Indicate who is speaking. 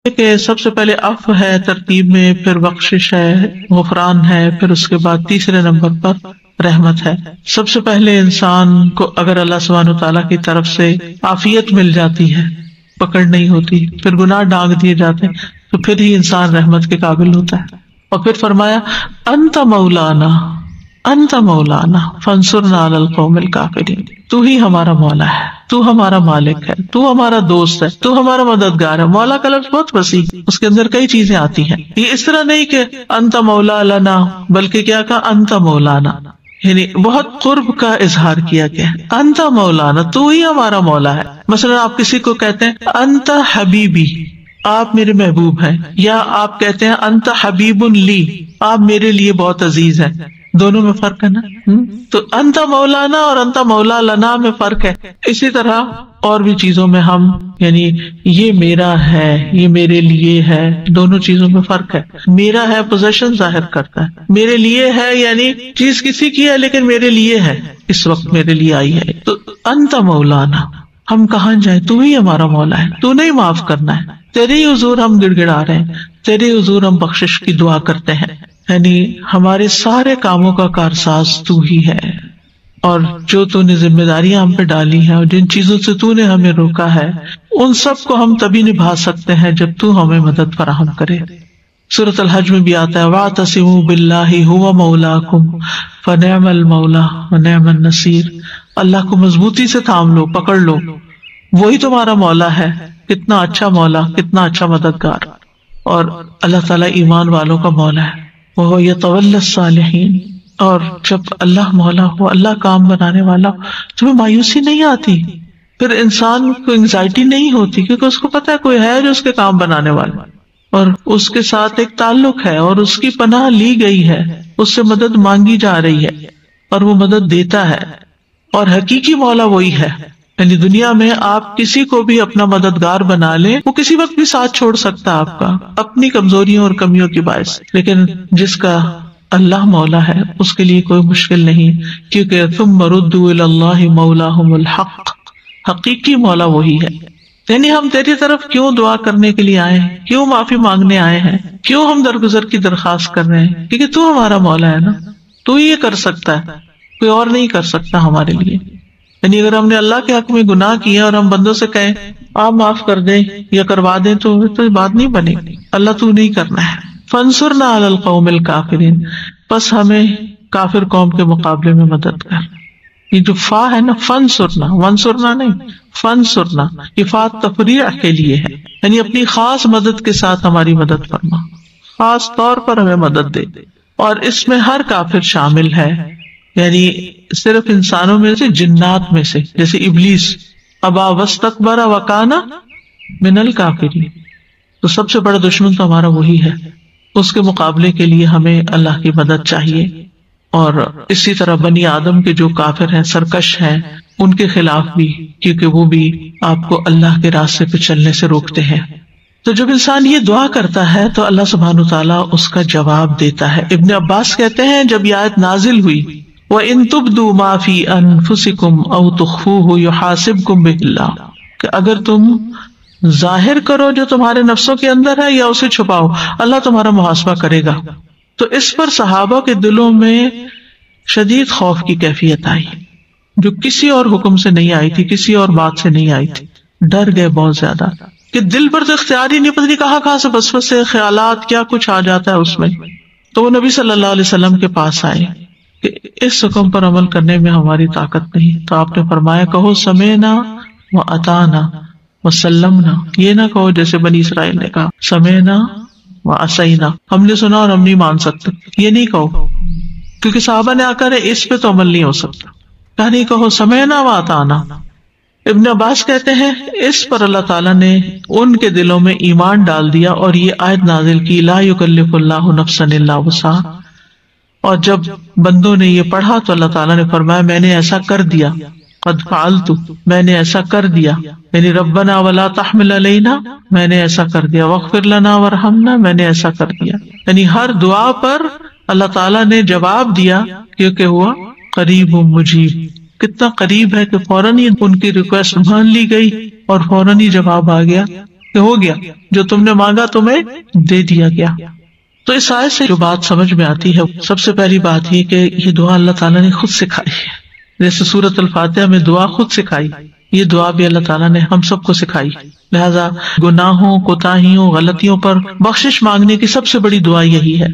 Speaker 1: کہ سب سے پہلے عفو ہے ترتیب میں، پھر بخشش ہے، غفران ہے، پھر اس کے بعد تیسرے نمبر پر رحمت ہے۔ سب سے پہلے انسان کو اگر اللہ سبحانہ وتعالیٰ کی طرف سے عافیت مل جاتی ہے، پکڑ نہیں ہوتی، پھر گناہ ڈانگ دیے جاتے ہیں، تو پھر ہی انسان رحمت کے قابل ہوتا ہے۔ اور پھر فرمایا انت مولانا، انت مولانا فانصرنا علی القوم الکافرین، تو ہی ہمارا مولا ہے، تو ہمارا مالک ہے، تو ہمارا دوست ہے، تو ہمارا مددگار ہے۔ مولا کا لفظ بہت وسیع، اس کے اندر کئی چیزیں آتی ہیں۔ یہ اس طرح نہیں کہ انت مولا لنا، بلکہ کیا کہا انت مولانا، یعنی بہت قرب کا اظہار کیا گیا ہے۔ انت مولانا، تو ہی ہمارا مولا ہے۔ مثلا آپ کسی کو کہتے ہیں انت حبیبی، آپ میرے محبوب ہیں، یا آپ کہتے ہیں انت حبیب لی، آپ میرے لیے بہت عزیز ہیں، دونوں میں فرق ہے نا۔ تو انت مولانا اور انت مولا لنا میں فرق ہے۔ اسی طرح اور بھی چیزوں میں ہم یعنی یہ میرا ہے، یہ میرے لیے ہے، دونوں چیزوں میں فرق ہے۔ میرا ہے پوزیشن ظاہر کرتا ہے، میرے لیے ہے یعنی چیز کسی کی ہے لیکن میرے لیے ہے، اس وقت میرے لیے آئی ہے۔ تو انت مولانا، ہم کہاں جائیں، تو ہی ہمارا مولا ہے، تو نہیں معاف کرنا ہے، تیرے ہی حضور ہم گڑ گڑا رہے ہیں، تیرے حضور ہم بخشش کی دعا کرتے ہیں۔ یعنی ہمارے سارے کاموں کا کارساز تو ہی ہے، اور جو تو نے ذمہ داریاں ہم پہ ڈالی ہیں اور جن چیزوں سے تو نے ہمیں روکا ہے، ان سب کو ہم تبھی نبھا سکتے ہیں جب تو ہمیں مدد فراہم کرے۔ سورۃ الحج میں بھی آتا ہے وَاعْتَصِمُوا بِاللَّهِ هُوَ مَوْلَاكُمْ فَنِعْمَ الْمَوْلَىٰ وَنِعْمَ النَّصِيرُ، اللہ کو مضبوطی سے تھام لو، پکڑ لو، وہی تمہارا مولا ہے، کتنا اچھا مولا، کتنا اچھا مددگار۔ اور اللہ تعالیٰ ایمان والوں کا مولا ہے، وہ یتولی الصالحین۔ اور جب اللہ مولا ہو، اللہ کام بنانے والا ہو، تمہیں مایوسی نہیں آتی، پھر انسان کو انگزائٹی نہیں ہوتی، کیونکہ اس کو پتا ہے کوئی ہے جو اس کے کام بنانے والا، اور اس کے ساتھ ایک تعلق ہے، اور اس کی پناہ لی گئی ہے، اس سے مدد مانگی جا رہی ہے، اور وہ مدد دیتا ہے۔ اور حقیقی مولا وہی ہے، یعنی دنیا میں آپ کسی کو بھی اپنا مددگار بنا لیں، وہ کسی وقت بھی ساتھ چھوڑ سکتا آپ کا اپنی کمزوریوں اور کمیوں کی باعث، لیکن جس کا اللہ مولا ہے اس کے لیے کوئی مشکل نہیں، کیونکہ ثم ردوا الی اللہ مولاہم الحق، حقیقی مولا وہی ہے۔ یعنی ہم تیری طرف کیوں دعا کرنے کے لیے آئے ہیں، کیوں معافی مانگنے آئے ہیں، کیوں ہم درگزر کی درخواست کر رہے ہیں، کیونکہ تو ہمارا مولا ہے نا، تو ہی یہ کر سکتا ہے، کوئی اور نہیں کر سکتا ہمارے لیے۔ یعنی اگر ہم نے اللہ کے حق میں گناہ کیا اور ہم بندوں سے کہیں آپ معاف کر دیں یا کروا دیں، تو بات نہیں بنے گی، اللہ تو نہیں کرنا ہے۔ فانصرنا علی القوم الکافرین، بس ہمیں کافر قوم کے مقابلے میں مدد کر۔ یہ جو فا ہے نا، فانصرنا، وانصرنا نہیں، فانصرنا، یہ فا تفریع کے لیے ہے، یعنی اپنی خاص مدد کے ساتھ ہماری مدد فرما، خاص طور پر ہمیں مدد دے۔ اور اس میں ہر کافر شامل ہے، یعنی صرف انسانوں میں سے، جنات میں سے، جیسے ابلیس ابا واستکبر وکان من الکافرین، تو سب سے بڑا دشمن تو ہمارا وہی ہے، اس کے مقابلے کے لیے ہمیں اللہ کی مدد چاہیے۔ اور اسی طرح بنی آدم کے جو کافر ہیں، سرکش ہیں، ان کے خلاف بھی، کیونکہ وہ بھی آپ کو اللہ کے راستے پہ چلنے سے روکتے ہیں۔ تو جب انسان یہ دعا کرتا ہے تو اللہ سبحانہ وتعالیٰ اس کا جواب دیتا ہے۔ ابن عباس کہتے ہیں جب یہ آیت نازل ہوئی وَإِن تُبْدُوا مَا فِي أَنفُسِكُمْ أَوْ تُخْفُوهُ يُحَاسِبْكُم بِهِ اللَّهُ، کہ اگر تم ظاہر کرو جو تمہارے نفسوں کے اندر ہے یا اسے چھپاؤ، اللہ تمہارا محاسبہ کرے گا۔ تو اس پر صحابہ کے دلوں میں شدید خوف کی کیفیت آئی، جو کسی اور حکم سے نہیں آئی تھی، کسی اور بات سے نہیں آئی تھی، ڈر گئے بہت زیادہ، کہ دل پر تو اختیار ہی نہیں، پتہ نہیں کہاں سے وسوسے، خیالات، کیا کچھ آ جاتا ہے اس میں۔ تو وہ نبی صلی اللہ علیہ وسلم کے پاس آئے کہ اس حکم پر عمل کرنے میں ہماری طاقت نہیں۔ تو آپ نے فرمایا کہو سمعنا و اطعنا وسلمنا، یہ نہ کہو جیسے بنی اسرائیل نے کہا سمعنا و عصینا، ہم نے سنا اور ہم نہیں مان سکتے، یہ نہیں کہو، کیونکہ صحابہ نے آ کر اس پہ تو عمل نہیں ہو سکتا، کہا نہیں کہو سمعنا و اطعنا۔ ابن عباس کہتے ہیں اس پر اللہ تعالیٰ نے ان کے دلوں میں ایمان ڈال دیا اور یہ آیت نازل کی لا یکلف اللہ نفسا الا وسعہا۔ اور جب بندوں نے یہ پڑھا تو اللہ تعالیٰ نے فرمایا میں نے ایسا کر دیا، قد فعلت، میں نے ایسا کر دیا، یعنی ربنا ولا تحمل علینا، میں نے ایسا کر دیا، واغفر لنا وارحمنا، میں نے ایسا کر دیا۔ یعنی ہر دعا پر اللہ تعالیٰ نے جواب دیا، کیونکہ ہوا قریب مجیب، کتنا قریب ہے کہ فوراً ہی ان کی ریکویسٹ مان لی گئی اور فوراً ہی جواب آ گیا۔ کہ ہو گیا، جو تم نے مانگا تمہیں دے دیا گیا۔ تو اس آیت سے جو بات سمجھ میں آتی ہے، سب سے پہلی بات یہ کہ یہ دعا اللہ تعالیٰ نے خود سکھائی ہے، جیسے سورۃ الفاتحہ میں دعا خود سکھائی، یہ دعا بھی اللہ تعالیٰ نے ہم سب کو سکھائی۔ لہذا گناہوں، کوتاہیوں، غلطیوں پر بخشش مانگنے کی سب سے بڑی دعا یہی ہے۔